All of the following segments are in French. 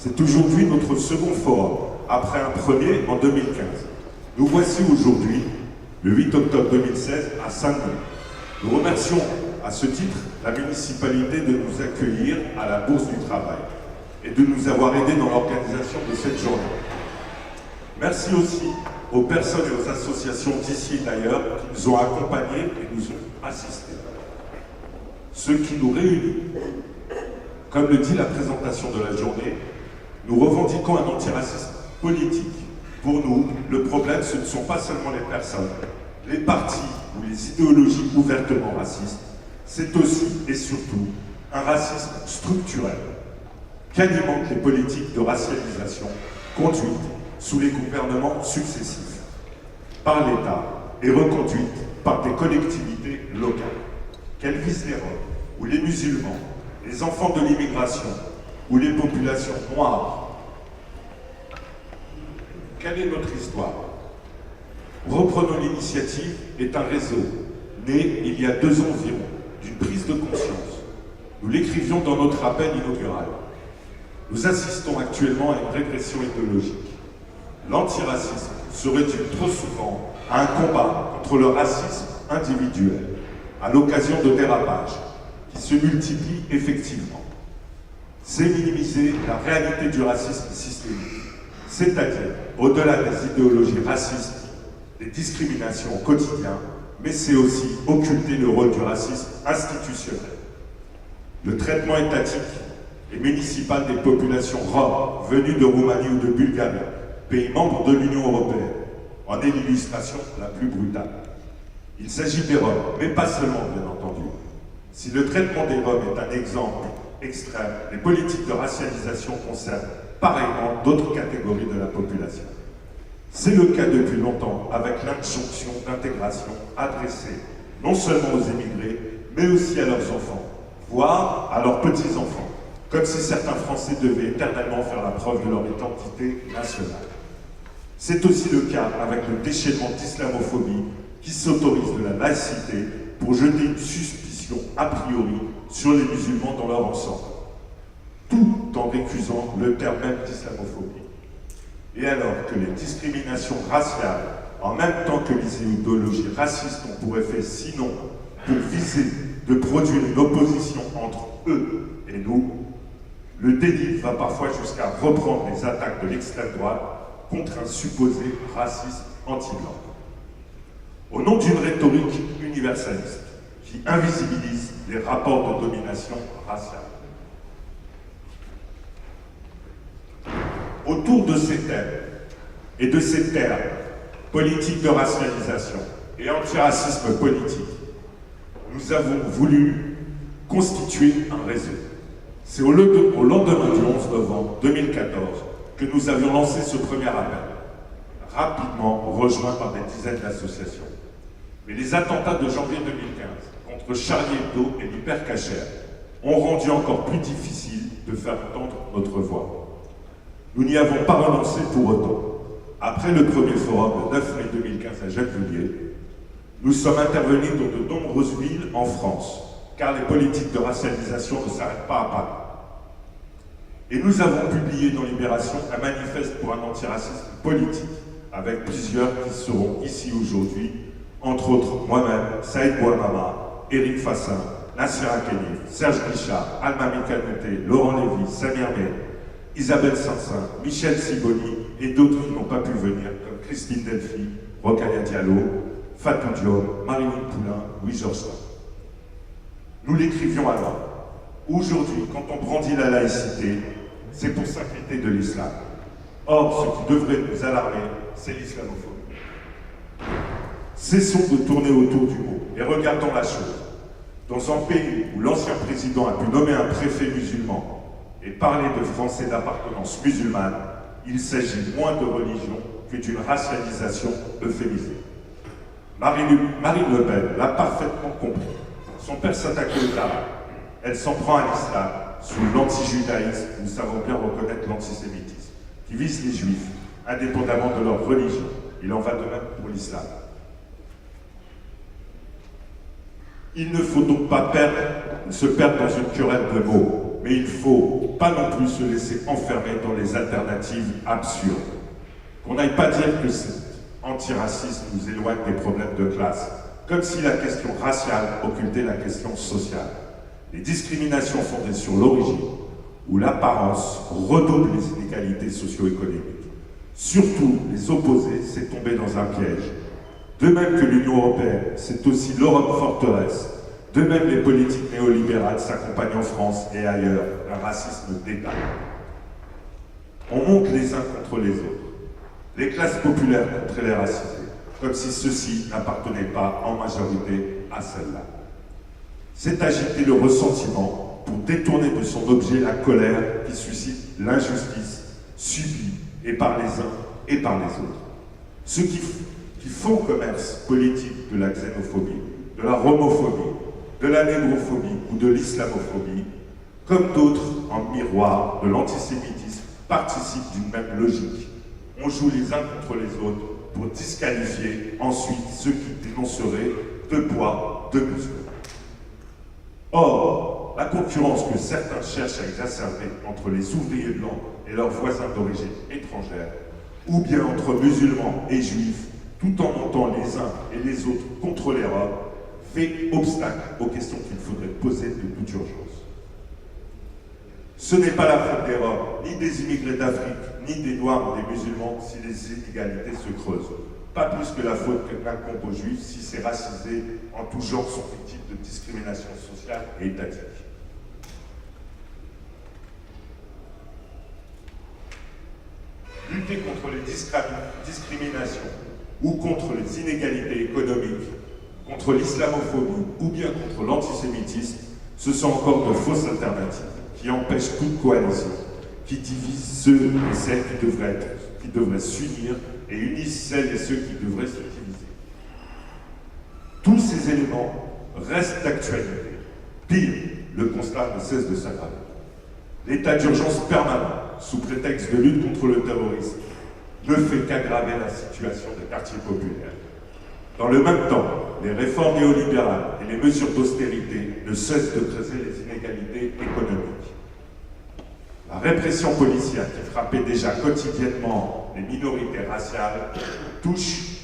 C'est aujourd'hui notre second forum, après un premier en 2015. Nous voici aujourd'hui, le 8 octobre 2016, à Saint-Denis. Nous remercions à ce titre la municipalité de nous accueillir à la Bourse du Travail et de nous avoir aidés dans l'organisation de cette journée. Merci aussi aux personnes et aux associations d'ici et d'ailleurs qui nous ont accompagnés et nous ont assistés. Ce qui nous réunit, comme le dit la présentation de la journée, nous revendiquons un antiracisme politique. Pour nous, le problème, ce ne sont pas seulement les personnes, les partis ou les idéologies ouvertement racistes, c'est aussi et surtout un racisme structurel qu'alimentent les politiques de racialisation conduites sous les gouvernements successifs, par l'État et reconduites par des collectivités locales, qu'elles visent les Roms ou les musulmans, les enfants de l'immigration ou les populations noires. Quelle est notre histoire? Reprenons l'initiative est un réseau né il y a 2 ans environ d'une prise de conscience. Nous l'écrivions dans notre rappel inaugural. Nous assistons actuellement à une régression idéologique. L'antiracisme se réduit trop souvent à un combat contre le racisme individuel, à l'occasion de dérapages qui se multiplient effectivement. C'est minimiser la réalité du racisme systémique, c'est-à-dire au-delà des idéologies racistes, des discriminations au quotidien, mais c'est aussi occulter le rôle du racisme institutionnel. Le traitement étatique et municipal des populations roms venues de Roumanie ou de Bulgarie, pays membres de l'Union européenne, en est l'illustration la plus brutale. Il s'agit des Roms, mais pas seulement, bien entendu. Si le traitement des Roms est un exemple extrême, les politiques de racialisation concernent pareillement d'autres catégories de la population. C'est le cas depuis longtemps avec l'injonction d'intégration adressée non seulement aux émigrés, mais aussi à leurs enfants, voire à leurs petits-enfants, comme si certains Français devaient éternellement faire la preuve de leur identité nationale. C'est aussi le cas avec le déchaînement d'islamophobie qui s'autorise de la laïcité pour jeter une suspicion a priori sur les musulmans dans leur ensemble, tout en récusant le terme même d'islamophobie. Et alors que les discriminations raciales, en même temps que les idéologies racistes ont pour effet, sinon pour viser de produire une opposition entre eux et nous, le déni va parfois jusqu'à reprendre les attaques de l'extrême droite contre un supposé racisme anti-blanc. Au nom d'une rhétorique universaliste qui invisibilise les rapports de domination raciale. Autour de ces thèmes et de ces termes, politique de racialisation et antiracisme politique, nous avons voulu constituer un réseau. C'est au lendemain du 11 novembre 2014 que nous avions lancé ce premier appel, rapidement rejoint par des dizaines d'associations. Mais les attentats de janvier 2015 contre Charlie Hebdo et l'Hypercacher ont rendu encore plus difficile de faire entendre notre voix. Nous n'y avons pas renoncé pour autant. Après le premier forum le 9 mai 2015 à Gennevilliers, nous sommes intervenus dans de nombreuses villes en France, car les politiques de racialisation ne s'arrêtent pas à Paris. Et nous avons publié dans Libération un manifeste pour un antiracisme politique, avec plusieurs qui seront ici aujourd'hui, entre autres moi-même, Saïd Bouamama, Éric Fassin, Nassira Kenif, Serge Guichard, Alma Mikanouté, Laurent Lévy, Samir May, Isabelle Sansin, Michel Siboni et d'autres qui n'ont pas pu venir, comme Christine Delphi, Rokhaya Diallo, Fatou Diop, Marie-Louise Poulain, Louis-Georges Sand. Nous l'écrivions alors. Aujourd'hui, quand on brandit la laïcité, c'est pour s'inquiéter de l'islam. Or, ce qui devrait nous alarmer, c'est l'islamophobie. Cessons de tourner autour du mot et regardons la chose. Dans un pays où l'ancien président a pu nommer un préfet musulman et parler de Français d'appartenance musulmane, il s'agit moins de religion que d'une racialisation euphémisée. Marine Le Pen l'a parfaitement compris. Son père s'attaque au travail. Elle s'en prend à l'islam, sous l'anti-judaïsme, nous savons bien reconnaître l'antisémitisme, qui vise les juifs, indépendamment de leur religion. Il en va de même pour l'islam. Il ne faut donc pas se perdre dans une querelle de mots. mais il ne faut pas non plus se laisser enfermer dans les alternatives absurdes. Qu'on n'aille pas dire que cet antiracisme nous éloigne des problèmes de classe, comme si la question raciale occultait la question sociale. Les discriminations fondées sur l'origine ou l'apparence redoublent les inégalités socio-économiques. Surtout, les opposés, c'est tomber dans un piège. De même que l'Union européenne, c'est aussi l'Europe forteresse. De même, les politiques néolibérales s'accompagnent en France et ailleurs d'un racisme d'État. On monte les uns contre les autres, les classes populaires contre les racisés, comme si ceux-ci n'appartenaient pas en majorité à celle-là. C'est agiter le ressentiment pour détourner de son objet la colère qui suscite l'injustice subie et par les uns et par les autres. Ceux qui font commerce politique de la xénophobie, de la romophobie, de la négrophobie ou de l'islamophobie, comme d'autres en miroir de l'antisémitisme, participent d'une même logique. On joue les uns contre les autres pour disqualifier ensuite ceux qui dénonceraient deux poids, deux mesures. Or, la concurrence que certains cherchent à exacerber entre les ouvriers blancs et leurs voisins d'origine étrangère, ou bien entre musulmans et juifs, tout en montant les uns et les autres contre les Roms, fait obstacle aux questions qu'il faudrait poser de toute urgence. Ce n'est pas la faute des Roms, ni des immigrés d'Afrique, ni des Noirs ou des musulmans si les inégalités se creusent. Pas plus que la faute qu'incombe aux Juifs si ces racisés en tout genre sont victimes de discrimination sociale et étatique. Lutter contre les discriminations ou contre les inégalités économiques, contre l'islamophobie ou bien contre l'antisémitisme, ce sont encore de fausses alternatives qui empêchent toute coalition, qui divisent ceux et celles qui devraient s'unir et unissent celles et ceux qui devraient se diviser. Tous ces éléments restent d'actualité. Pire, le constat ne cesse de s'aggraver. L'état d'urgence permanent, sous prétexte de lutte contre le terrorisme, ne fait qu'aggraver la situation des quartiers populaires. Dans le même temps, les réformes néolibérales et les mesures d'austérité ne cessent de creuser les inégalités économiques. La répression policière qui frappait déjà quotidiennement les minorités raciales touche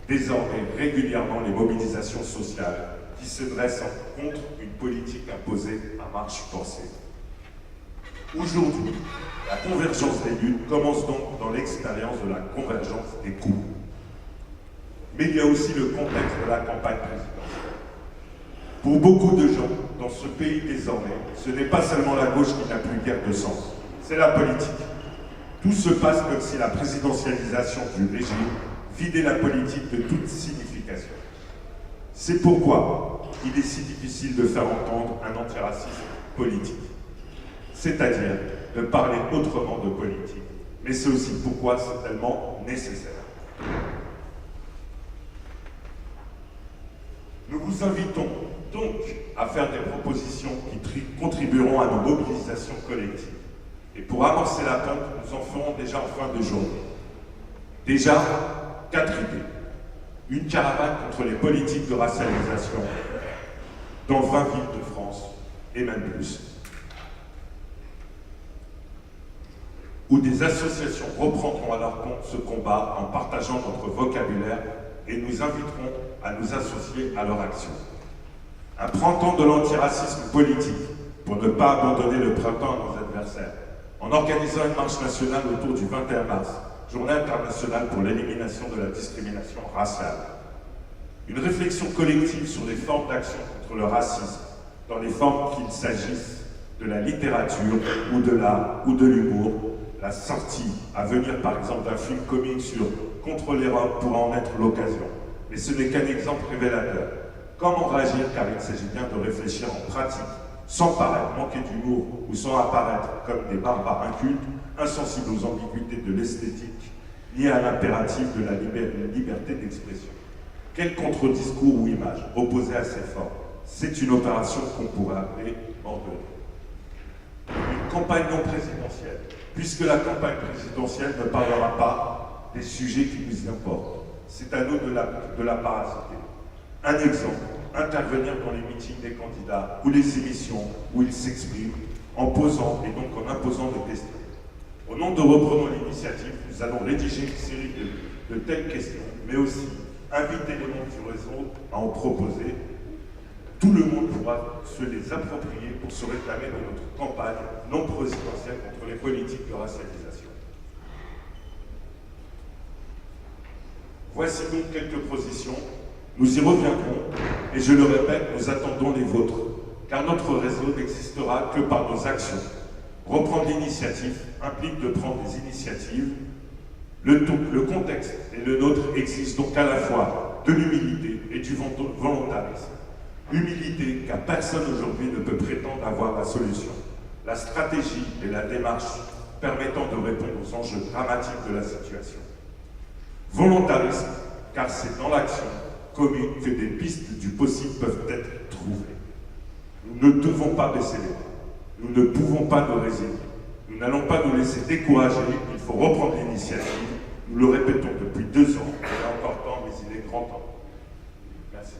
désormais régulièrement les mobilisations sociales qui se dressent contre une politique imposée à marche forcée. Aujourd'hui, la convergence des luttes commence donc dans l'expérience de la convergence des coups. Mais il y a aussi le contexte de la campagne présidentielle. Pour beaucoup de gens, dans ce pays désormais, ce n'est pas seulement la gauche qui n'a plus guère de sens, c'est la politique. Tout se passe comme si la présidentialisation du régime vidait la politique de toute signification. C'est pourquoi il est si difficile de faire entendre un antiracisme politique, c'est-à-dire de parler autrement de politique. Mais c'est aussi pourquoi c'est tellement nécessaire. Nous vous invitons donc à faire des propositions qui contribueront à nos mobilisations collectives. Et pour amorcer la pente, nous en ferons déjà en fin de journée. Déjà, 4 idées. Une caravane contre les politiques de racialisation dans 20 villes de France, et même plus. Où des associations reprendront à leur compte ce combat en partageant notre vocabulaire et nous inviterons à nous associer à leur action. Un printemps de l'antiracisme politique pour ne pas abandonner le printemps à nos adversaires, en organisant une marche nationale autour du 21 mars, Journée internationale pour l'élimination de la discrimination raciale. Une réflexion collective sur les formes d'action contre le racisme, dans les formes qu'il s'agisse de la littérature ou de l'art ou de l'humour. La sortie à venir par exemple d'un film comique sur Contre les Roms pourra en être l'occasion. Mais ce n'est qu'un exemple révélateur. Comment réagir car il s'agit bien de réfléchir en pratique, sans paraître manquer d'humour ou sans apparaître comme des barbares incultes, insensibles aux ambiguïtés de l'esthétique, liées à l'impératif de la liberté d'expression. Quel contre-discours ou image opposé à ces formes? C'est une opération qu'on pourrait appeler ordonnée. Une campagne non présidentielle, puisque la campagne présidentielle ne parlera pas des sujets qui nous importent. C'est à nous de la parasiter. Un exemple, intervenir dans les meetings des candidats ou les émissions où ils s'expriment en posant et donc en imposant des questions. Au nom de Reprenons l'initiative, nous allons rédiger une série de telles questions, mais aussi inviter les membres du réseau à en proposer. Tout le monde pourra se les approprier pour se réclamer de notre campagne non présidentielle contre les politiques de racialisation. Voici donc quelques positions. Nous y reviendrons, et je le répète, nous attendons les vôtres, car notre réseau n'existera que par nos actions. Reprendre l'initiative implique de prendre des initiatives. Le contexte et le nôtre exigent donc à la fois de l'humilité et du volontarisme. Humilité, car personne aujourd'hui ne peut prétendre avoir la solution, la stratégie et la démarche permettant de répondre aux enjeux dramatiques de la situation. Volontarisme, car c'est dans l'action commune que des pistes du possible peuvent être trouvées. Nous ne devons pas baisser les bras. Nous ne pouvons pas nous résigner. Nous n'allons pas nous laisser décourager. Il faut reprendre l'initiative. Nous le répétons depuis 2 ans. Il y a encore temps, mais il est grand temps. Merci.